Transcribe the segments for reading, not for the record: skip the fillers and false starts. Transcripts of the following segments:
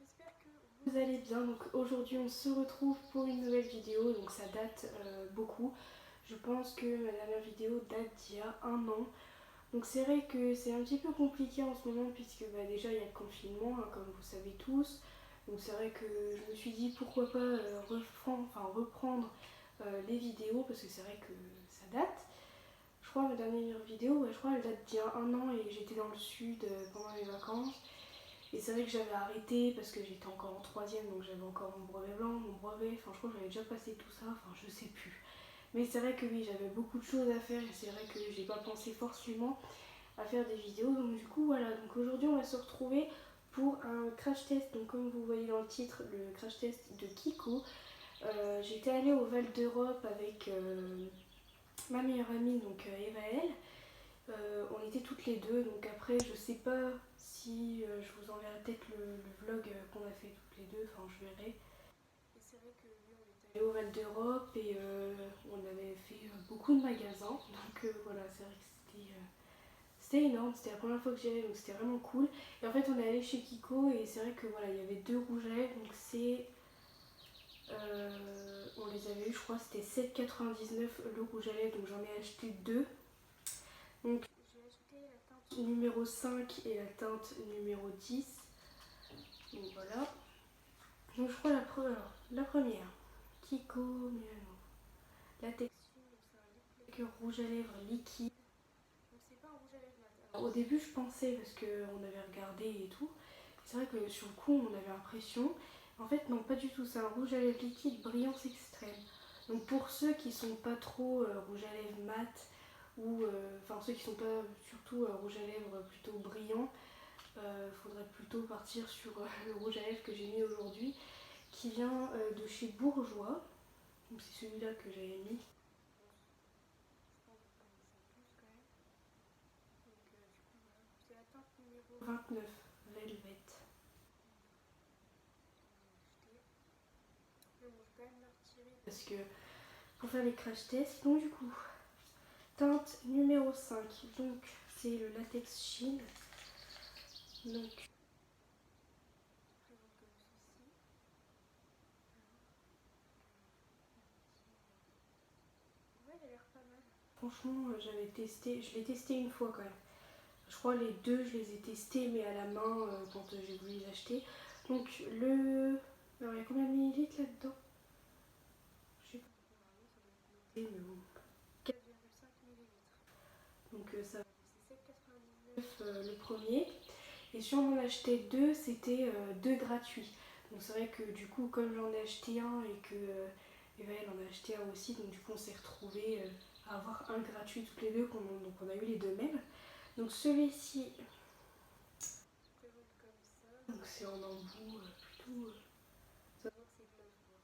j'espère que vous allez bien. Donc aujourd'hui on se retrouve pour une nouvelle vidéo, donc ça date beaucoup. Je pense que ma dernière vidéo date d'il y a un an. Donc c'est vrai que c'est un petit peu compliqué en ce moment puisque déjà il y a le confinement, hein, comme vous savez tous. Donc c'est vrai que je me suis dit pourquoi pas reprendre les vidéos parce que c'est vrai que ça date. Je crois ma dernière vidéo, ouais, je crois elle date d'il y a un an et j'étais dans le sud pendant les vacances. Et c'est vrai que j'avais arrêté parce que j'étais encore en troisième, donc j'avais encore mon brevet blanc, mon brevet, enfin je crois que j'avais déjà passé tout ça, enfin je sais plus. Mais c'est vrai que oui, j'avais beaucoup de choses à faire et c'est vrai que j'ai pas pensé forcément à faire des vidéos. Donc du coup voilà, donc aujourd'hui on va se retrouver pour un crash test. Donc comme vous voyez dans le titre, le crash test de Kiko. J'étais allée au Val d'Europe avec ma meilleure amie, donc Evaëlle. On était toutes les deux, donc après je sais pas si je vous enverrai peut-être le vlog qu'on a fait toutes les deux, enfin je verrai. Et c'est vrai que oui, on était allé au Val d'Europe et on avait fait beaucoup de magasins, donc voilà, c'est vrai que c'était énorme, c'était la première fois que j'y allais, donc c'était vraiment cool. Et en fait on est allé chez Kiko et c'est vrai que voilà, il y avait deux rouges à lèvres, donc on les avait eu, je crois c'était 7,99 le rouge à lèvres, donc j'en ai acheté deux. Donc j'ai acheté la teinte numéro 5 et la teinte numéro 10. Donc voilà. Donc je crois la première. Kiko Milano. La texture, c'est un lip lacquer rouge à lèvres liquide. Donc c'est pas un rouge à lèvres mat. Alors, au début je pensais parce qu'on avait regardé et tout. C'est vrai que sur le coup on avait l'impression. En fait non pas du tout, c'est un rouge à lèvres liquide brillance extrême. Donc pour ceux qui sont pas trop rouge à lèvres mat ou enfin ceux qui sont pas surtout rouge à lèvres plutôt brillant, faudrait plutôt partir sur le rouge à lèvres que j'ai mis aujourd'hui qui vient de chez Bourjois. Donc c'est celui-là que j'avais mis. Je pense que vous connaissez tous quand même. Donc du coup voilà, c'est la teinte numéro 29 Velvet. Mais bon, je vais quand même la retirer parce que pour faire les crash tests. Donc du coup, teinte numéro 5. Donc c'est le latex Shein. Donc ouais, elle a l'air pas mal. Franchement, je l'ai testé une fois quand même. Je crois les deux, je les ai testés, mais à la main quand j'ai voulu les acheter. Donc alors il y a combien de millilitres là-dedans? Je sais pas. Mais bon. 4,5 millilitres. Donc ça, c'est 7,99 le premier. Et si on en achetait deux, c'était deux gratuits. Donc c'est vrai que du coup, comme j'en ai acheté un et que Eva elle en a acheté un aussi, donc du coup on s'est retrouvés à avoir un gratuit toutes les deux, donc on a eu les deux mêmes. Donc celui-ci, donc c'est en embout plutôt. Ça voit que c'est de l'œuf quoi.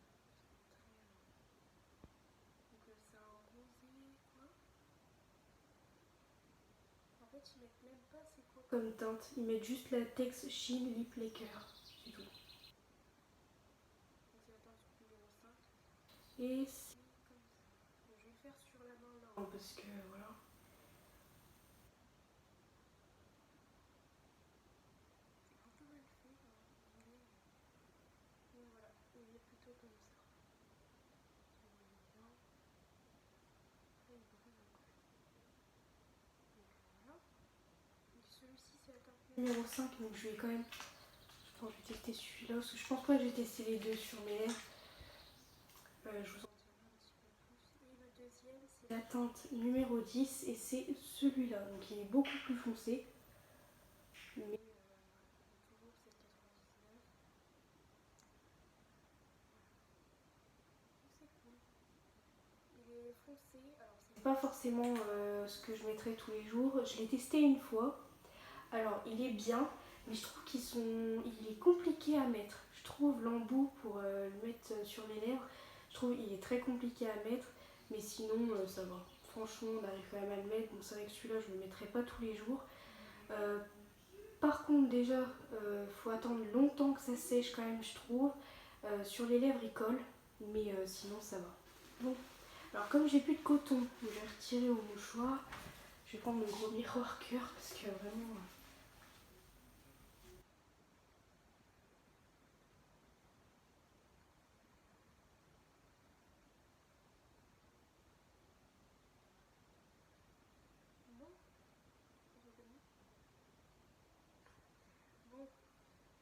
Donc c'est un rosé quoi. En fait ils mettent même pas c'est quoi comme teinte, ils mettent juste la Tex Shein Lip Lacquer, c'est tout. Donc c'est la teinte numéro 5. Et c'est comme ça. Bon, je vais le faire sur la main là, hein, parce que voilà. C'est un peu mal fait, hein, mais voilà, il est plutôt comme ça. Si vous voyez bien. Après, il brille un peu. Donc voilà. Et celui-ci, c'est la teinte numéro 5, donc je vais quand même. Je pense que je vais tester celui-là, parce que je pense pas que j'ai testé les deux sur mes lèvres. Je vous en dirai un petit peu plus. Et le deuxième, c'est la teinte numéro 10, et c'est celui-là. Donc il est beaucoup plus foncé. Mais toujours 7,99. C'est cool. Il est foncé. Alors, c'est pas forcément ce que je mettrais tous les jours. Je l'ai testé une fois. Alors, il est bien, mais je trouve il est compliqué à mettre. Je trouve l'embout pour le mettre sur les lèvres, je trouve il est très compliqué à mettre. Mais sinon, ça va. Franchement, on arrive quand même à le mettre. Bon, c'est vrai que celui-là, je ne le mettrai pas tous les jours. Euh, Par contre, déjà, faut attendre longtemps que ça sèche quand même, je trouve. Sur les lèvres, il colle, mais sinon, ça va. Bon, alors comme j'ai plus de coton, je vais retirer au mouchoir. Je vais prendre mon gros miroir cœur parce que vraiment.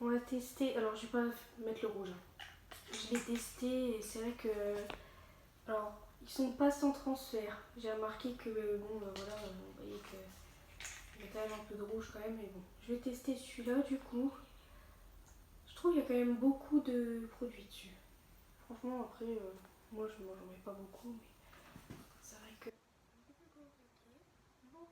On l'a testé, alors je vais pas mettre le rouge. Hein. Je l'ai testé et c'est vrai que... Alors, ils sont pas sans transfert. J'ai remarqué que, bon, voilà, vous voyez que... Il y a quand même un peu de rouge quand même, mais bon. Je vais tester celui-là du coup. Je trouve qu'il y a quand même beaucoup de produits dessus. Franchement, après, moi j'en mets pas beaucoup, mais c'est vrai que... Bon.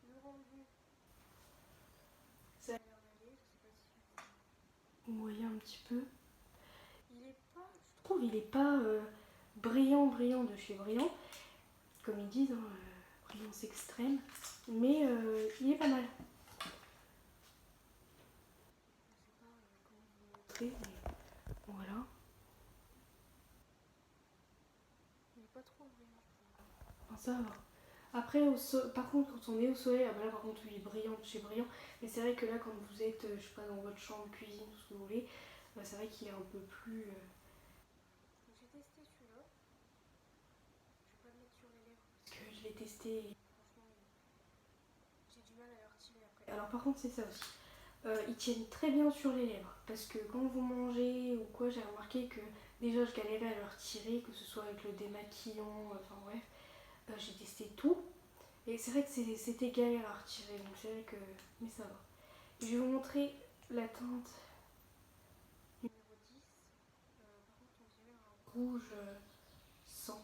Le rendu, ça a l'air d'aller, je sais pas si vous voyez un petit peu. Il est pas, je trouve, il est pas brillant de chez brillant, comme ils disent, hein, brillance extrême, mais il est pas mal. Je sais pas comment vous montrer, mais voilà. Il est pas trop brillant. Enfin, ça va. Après, par contre, quand on est au soleil, ah bah là par contre, il est brillant de chez brillant. Mais c'est vrai que là, quand vous êtes, je sais pas, dans votre chambre, cuisine, tout ce que vous voulez, c'est vrai qu'il est un peu plus. J'ai testé celui-là. Je vais pas le mettre sur les lèvres parce que je l'ai testé et franchement, j'ai du mal à le retirer après. Alors par contre, c'est ça aussi. Ils tiennent très bien sur les lèvres parce que quand vous mangez ou quoi, j'ai remarqué que déjà je galérais à le retirer, que ce soit avec le démaquillant, enfin bref, j'ai testé tout. Et c'est vrai que c'était galère à retirer, donc c'est vrai que... Mais ça va. Je vais vous montrer la teinte numéro 10. Par contre, on dirait un rouge sang.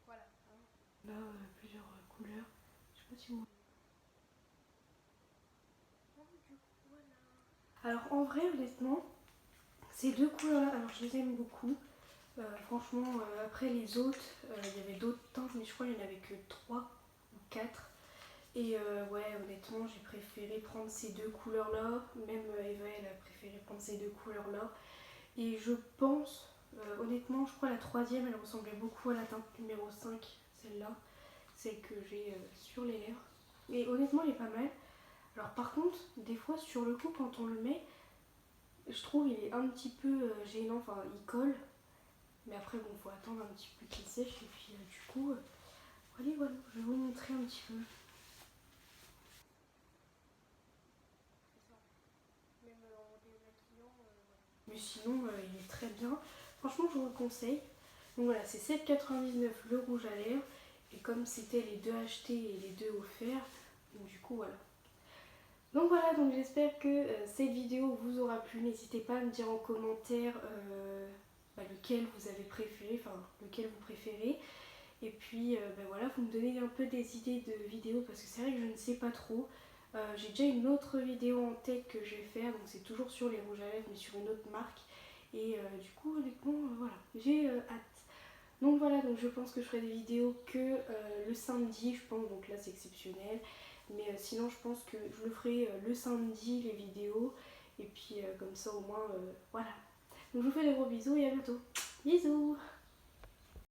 Voilà. Là, plusieurs couleurs. Je sais pas si vous... Alors en vrai, honnêtement, ces deux couleurs-là, alors je les aime beaucoup. Franchement, après les autres, il y avait d'autres teintes, mais je crois qu'il n'y en avait que 3 ou 4. Et ouais, honnêtement, j'ai préféré prendre ces deux couleurs-là. Même Eva, elle a préféré prendre ces deux couleurs-là. Et je pense, honnêtement, je crois la troisième, elle ressemblait beaucoup à la teinte numéro 5, celle-là. Celle que j'ai sur les lèvres. Et honnêtement, elle est pas mal. Alors par contre, des fois, sur le coup, quand on le met, je trouve il est un petit peu gênant. Enfin, il colle. Mais après, bon, faut attendre un petit peu qu'il sèche. Et puis, du coup, allez, voilà, je vais vous montrer un petit peu. Mais sinon, il est très bien. Franchement, je vous le conseille. Donc voilà, c'est 7,99 le rouge à lèvres. Et comme c'était les deux achetés et les deux offerts, donc du coup, voilà. Donc voilà, donc j'espère que cette vidéo vous aura plu. N'hésitez pas à me dire en commentaire lequel vous avez préféré, enfin lequel vous préférez. Et puis voilà, vous me donnez un peu des idées de vidéos parce que c'est vrai que je ne sais pas trop. J'ai déjà une autre vidéo en tête que je vais faire, donc c'est toujours sur les rouges à lèvres mais sur une autre marque. Et du coup, honnêtement, voilà, j'ai hâte. Donc voilà, donc je pense que je ferai des vidéos que le samedi, je pense, donc là c'est exceptionnel. Mais sinon, je pense que je le ferai le samedi, les vidéos. Et puis comme ça, au moins, voilà. Donc je vous fais des gros bisous et à bientôt. Bisous!